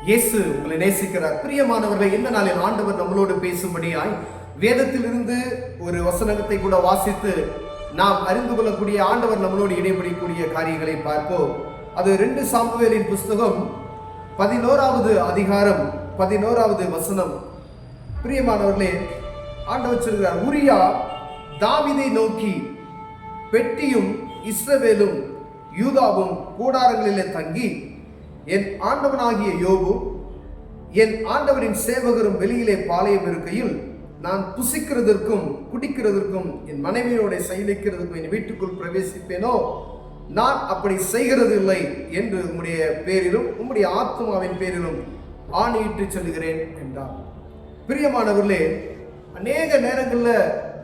இயேசு உங்களை நேசிக்கிறார். பிரியமானவர்களை, இந்த நாளில் ஆண்டவர் நம்மளோடு பேசும்படியாய் வேதத்திலிருந்து ஒரு வசனத்தை கூட வாசித்து நாம் அறிந்து கொள்ளக்கூடிய ஆண்டவர் நம்மளோடு இடைபடக்கூடிய காரியங்களை பார்ப்போம். அது 2 சாமுவேலின் புஸ்தகம் 11வது அதிகாரம் 11வது வசனம். பிரியமானவர்களே, ஆண்டவர் சொல்கிறார், உரியா தாவீதை நோக்கி, பெட்டியும் இஸ்ரவேலும் யூதாவும் கூடாரங்களிலே தங்கி என் ஆண்டவனாகிய யோபும் என் ஆண்டவரின் சேவகரும் வெளியிலே பாளையம் இருக்கையில் நான் புசிக்கிறதற்கும் குடிக்கிறதற்கும் என் மனைவியோட சயனிக்கிறதுக்கும் என் வீட்டுக்குள் பிரவேசிப்பேனோ, நான் அப்படி செய்கிறது இல்லை என்று உம்முடைய பேரிலும் உம்முடைய ஆத்மாவின் பேரிலும் ஆணையிட்டு சொல்லுகிறேன் என்றார். பிரியமானவர்களே, அநேக நேரங்களில்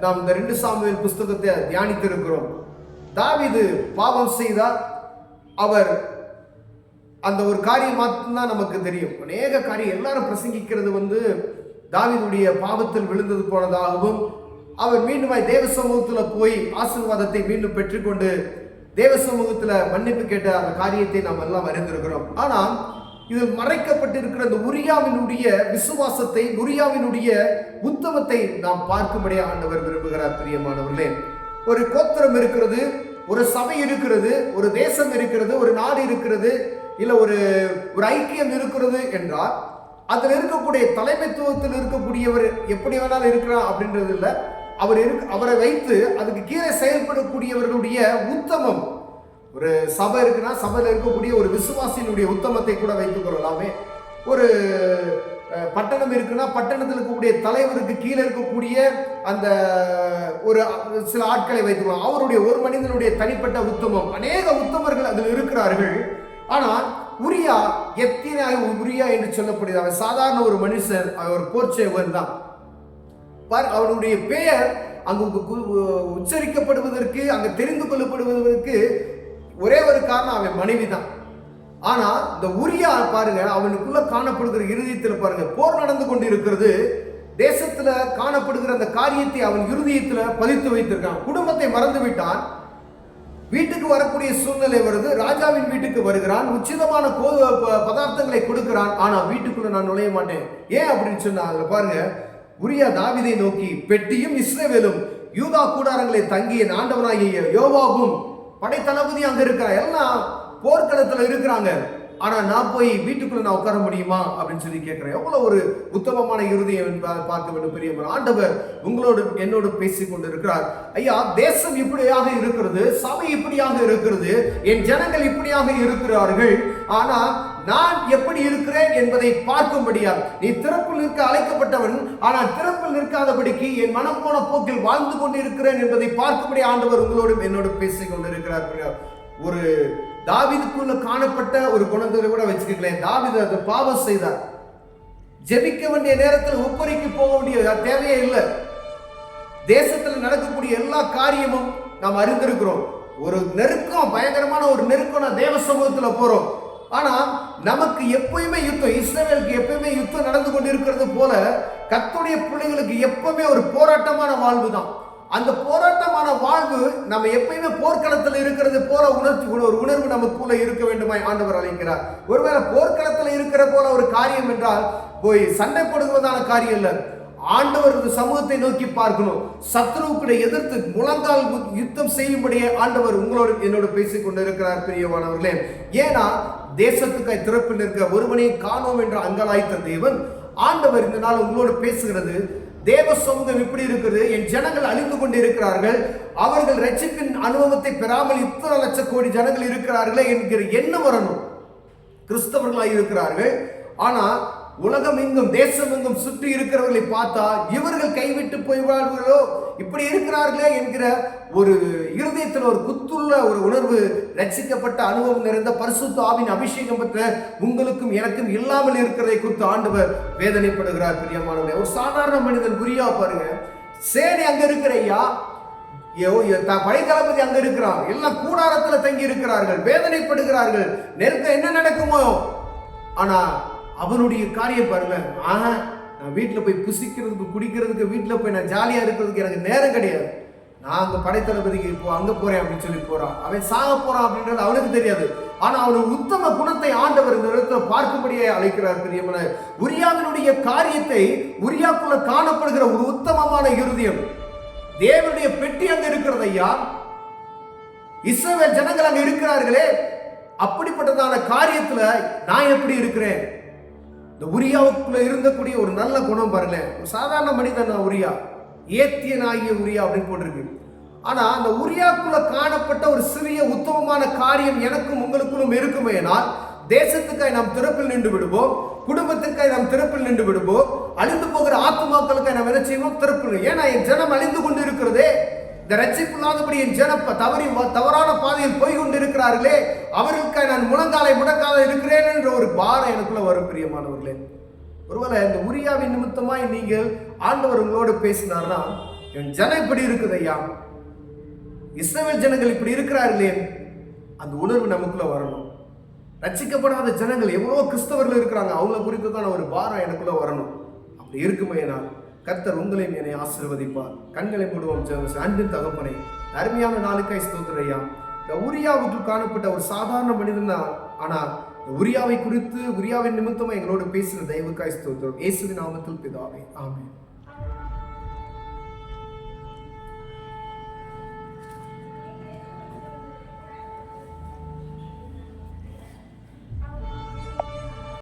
நாம் இந்த 2 சாமுவேல் புஸ்தகத்தை தியானித்திருக்கிறோம். தாவீது பாவம் செய்தார். அவர் அந்த ஒரு காரியம் மட்டும்தான் நமக்கு தெரியும். அநேக காரியம் எல்லாரும் பிரசங்கிக்கிறது தாவீதுடைய பாவத்தில் விழுந்தது போனதாகவும், அவர் மீண்டும் தேவ சமூகத்தில் போய் ஆசீர்வாதத்தை மீண்டும் பெற்றுக்கொண்டு தேவ சமூகத்தில் மன்னிப்பு கேட்ட அந்த காரியத்தை நாம் எல்லாம் அறிந்திருக்கிறோம். ஆனால் இதில் மறைக்கப்பட்டிருக்கிற அந்த உரியாவினுடைய விசுவாசத்தை, உரியாவினுடைய உத்தமத்தை நாம் பார்க்கும்படியே ஆண்டவர் விரும்புகிறார். பிரியமானவர்களே, ஒரு கோத்திரம் இருக்கிறது, ஒரு சபை இருக்கிறது, ஒரு தேசம் இருக்கிறது, ஒரு நாடு இருக்கிறது, இல்லை ஒரு ஐக்கியம் இருக்கிறது என்றால் அதில் இருக்கக்கூடிய தலைமைத்துவத்தில் இருக்கக்கூடியவர் எப்படி வேணாலும் இருக்கிறார் அப்படின்றது இல்லை. அவரை வைத்து அதுக்கு கீழே செயல்படக்கூடியவர்களுடைய உத்தமம், ஒரு சபை இருக்குன்னா சபையில் இருக்கக்கூடிய ஒரு விசுவாசியினுடைய உத்தமத்தை கூட வைத்துக் கொள்ளலாமே. ஒரு பட்டணம் இருக்குன்னா பட்டணத்தில் இருக்கக்கூடிய தலைவருக்கு கீழே இருக்கக்கூடிய அந்த ஒரு சில ஆட்களை வைத்துக்கலாம். அவருடைய ஒரு மனிதனுடைய தனிப்பட்ட உத்தமம், அநேக உத்தமர்கள் அதில் இருக்கிறார்கள். ஆனால் உரியா எத்தனை உரியா என்று சொல்லப்படுது. அவன் சாதாரண ஒரு மனுஷன், அவர் போர்ச்சேவன் தான். அவனுடைய பெயர் அங்கு உச்சரிக்கப்படுவதற்கு, அங்கு தெரிந்து கொள்ளப்படுவதற்கு ஒரே ஒரு காரணம், அவன் மனைவி தான். ஆனா இந்த உரியா பாருங்க, அவனுக்குள்ள காணப்படுகிற இருதயத்தில் பாருங்க, போர் நடந்து கொண்டு இருக்கிறது. தேசத்துல காணப்படுகிற அந்த காரியத்தை அவன் இருதயத்துல பதித்து வைத்திருக்கான். குடும்பத்தை மறந்து விட்டான். வீட்டுக்கு வரக்கூடிய சூழ்நிலை வருது. ராஜாவின் வீட்டுக்கு வருகிறான், உச்சிதமான பதார்த்தங்களை கொடுக்கிறான். ஆனா வீட்டுக்குள்ள நான் நுழைய மாட்டேன். ஏன் அப்படின்னு சொன்னா, பாருங்க, உரியா தாவீதை நோக்கி, பெட்டியும் இஸ்ரவேலும் யூதா கூடாரங்களை தங்கிய ஆண்டவனாகிய யோவாபும் படைத்தளபதி அங்க இருக்கிறார், எல்லாம் போர்க்களத்துல இருக்கிறாங்க. ஆனா நான் போய் வீட்டுக்குள்ள நான் உட்கார முடியுமா அப்படின்னு சொல்லி கேட்கிறேன். எவ்வளவு ஒரு உத்தமமான இருதயம் பார்க்க வேண்டும். பெரிய ஆண்டவர் உங்களோடு என்னோடு பேசிக் கொண்டு இருக்கிறார். ஐயா, தேசம் இப்படியாக இருக்கிறது, சபை இப்படியாக இருக்கிறது, என் ஜனங்கள் இப்படியாக இருக்கிறார்கள். ஆனா நான் எப்படி இருக்கிறேன் என்பதை பார்க்கும்படியா, நீ திறப்பில் நிற்க அழைக்கப்பட்டவன், ஆனால் திறப்பில் நிற்காதபடிக்கு என் மனம் போன போக்கில் வாழ்ந்து கொண்டு இருக்கிறேன் என்பதை பார்க்கும்படி ஆண்டவர் உங்களோடும் என்னோடு பேசிக் கொண்டு இருக்கிறார். ஒரு தாவீதுக்குள்ள காணப்பட்ட ஒரு குணத்தை கூட வச்சுக்கங்களேன். தாவீது அது பாவம் செய்தார். ஜெபிக்க வேண்டிய நேரத்தில் உப்பரிக்கு போக வேண்டிய தேவையே இல்லை. தேசத்தில் நடக்கக்கூடிய எல்லா காரியமும் நாம் அறிந்திருக்கிறோம். ஒரு நெருக்கம், பயங்கரமான ஒரு நெருக்கம், தேவ சமூகத்துல போறோம். ஆனா நமக்கு எப்பயுமே யுத்தம், இஸ்ரவேலுக்கு எப்பயுமே யுத்தம் நடந்து கொண்டு இருக்கிறது போல கர்த்தருடைய பிள்ளைகளுக்கு எப்பவுமே ஒரு போராட்டமான வாழ்வு தான். அந்த போராட்டமான வாழ்வு நம்ம எப்பயுமே போர்க்களத்தில் இருக்கிறது போல ஒரு உணர்வு நமக்குள்ள இருக்க வேண்டுமாய் ஆண்டவர் அழைக்கிறார். ஒருவேளை போர்க்களத்தில் இருக்கிற போல ஒரு காரியம் என்றால் போய் சண்டை போடுவதான காரியம் இல்லை. ஆண்டவர் சமூகத்தை நோக்கி பார்க்கணும். சத்ருவுக்கு எதிர்த்து முழங்கால் யுத்தம் செய்யும்படியே ஆண்டவர் உங்களோடு என்னோடு பேசிக் கொண்டு இருக்கிறார். பிரியமானவர்களே, ஏன்னா தேசத்துக்கு திறப்பில் இருக்க ஒருவனை காணோம் என்று அங்கலாய்த்த தேவன் ஆண்டவர் இந்த நாள் உங்களோடு பேசுகிறது. தேவ சமூகம் இப்படி இருக்குது, என் ஜனங்கள் அழிந்து கொண்டு இருக்கிறார்கள், அவர்கள் ரட்சிப்பின் அனுபவத்தை பெறாமல் இத்தனை லட்சம் கோடி ஜனங்கள் இருக்கிறார்களே என்கிற எண்ணம் வரணும். கிறிஸ்தவர்களாக இருக்கிறார்கள், ஆனா உலகம் எங்கும் தேசம் எங்கும் சுற்றி இருக்கிறவர்களை பார்த்தா இவர்கள் கைவிட்டு போய்வார்களோ, இப்படி இருக்கிறார்களே என்கிற ஒரு இருதயத்தில் ஒரு குத்துள்ள ஒரு உணர்வு, ரட்சிக்கப்பட்ட அனுபவம் நிறைந்த பரிசுத்த ஆவின் அபிஷேகம் பெற்ற உங்களுக்கும் எனக்கும் இல்லாமல் இருக்கிறதை குறித்து ஆண்டவர் வேதனைப்படுகிறார். பிரியமானவர்களே, ஒரு சாதாரண மனிதன் உரியா பாருங்க, சேனை அங்க இருக்கிற ஐயா, படைத்தளபதி அங்க இருக்கிறான், எல்லாம் கூடாரத்துல தங்கி இருக்கிறார்கள், வேதனைப்படுகிறார்கள், நெருக்கம் என்ன நடக்குமோ. ஆனா அவனுடைய காரியம் பாருங்க, நான் வீட்டில் போய் புசிக்கிறதுக்கு குடிக்கிறதுக்கு, வீட்டில் போய் நான் ஜாலியாக இருக்கிறதுக்கு எனக்கு நேரம் கிடையாது, நான் அங்கே படைத்தளபதிக்கு அங்கே போகிறேன் அப்படின்னு சொல்லி போகிறான். அவன் சாக போகிறான் அப்படின்றது அவனுக்கு தெரியாது. ஆனா அவனுடைய உத்தம குணத்தை ஆண்டவர் இந்த இடத்துல பார்க்கும்படியே அழைக்கிறார். பிரியமான உரியாவினுடைய காரியத்தை, உரியாக்குள்ள காணப்படுகிற ஒரு உத்தமமான இருதயம், தேவனுடைய பெட்டி அங்க இருக்கிறது ஐயா, இஸ்ரவேல் ஜனங்கள் அங்க இருக்கிறார்களே, அப்படிப்பட்டதான காரியத்துல நான் எப்படி இருக்கிறேன்? இந்த உரியாவுக்குள்ள இருந்தக்கூடிய ஒரு நல்ல குணம் பாருங்களேன். ஒரு சாதாரண மனிதன் உரியா, ஏத்தியனாகிய உரியா அப்படின்னு போட்டிருக்கு. ஆனா அந்த உரியாக்குள்ள காணப்பட்ட ஒரு சிறிய உத்தமமான காரியம் எனக்கும் உங்களுக்குள்ளும் இருக்குமேனால் தேசத்துக்காய் நாம் திறப்பில் நின்று விடுவோம், குடும்பத்திற்காய் நாம் திறப்பில் நின்று விடுவோம், அழிந்து போகிற ஆத்துமாக்களுக்காய் நாம் என்ன செய்வோம்? திறப்பில். ஏன்னா என் ஜனம் அழிந்து கொண்டு இருக்கிறதே, இந்த ரட்சிப்பில்லாதபடி என் ஜனம் தவறான பாதையில் போய் கொண்டு இருக்கிறார்களே, அவர்களுக்காக நான் முழங்கால இருக்கிறேன் என்ற ஒரு பாரம் எனக்குள்ள வரும். பிரியமானவர்களே, ஒருவேளை இந்த உரியாவின் நிமித்தமாய் நீங்கள் ஆண்டவர் உங்களோடு பேசினார்னா, என் ஜனம் இப்படி இருக்குது ஐயா, இஸ்ரவேல் ஜனங்கள் இப்படி இருக்கிறார்களே, அந்த உணர்வு நமக்குள்ள வரணும். ரட்சிக்கப்படாத ஜனங்கள் எவ்வளவோ கிறிஸ்தவர்கள் இருக்கிறாங்க, அவங்கள குறித்து தான் ஒரு பாரம் எனக்குள்ள வரணும். அப்படி இருக்குமே நான் கர்த்தர் உங்களையும் என்னை ஆசீர்வதிப்பார். கண்களை மூடுவோம். அன்பின் தகப்பனே, அருமையான நாளுக்காய் ஸ்தோத்திரையா. இந்த உரியாவுக்கு காணப்பட்ட ஒரு சாதாரண மனிதன் தான், ஆனா உரியாவை குறித்து, உரியாவின் நிமித்தமா எங்களோடு பேசுகிற தயவுக்காய் ஸ்தோத்திரம். இயேசுவின் நாமத்தில் பிதாவே, ஆமென்.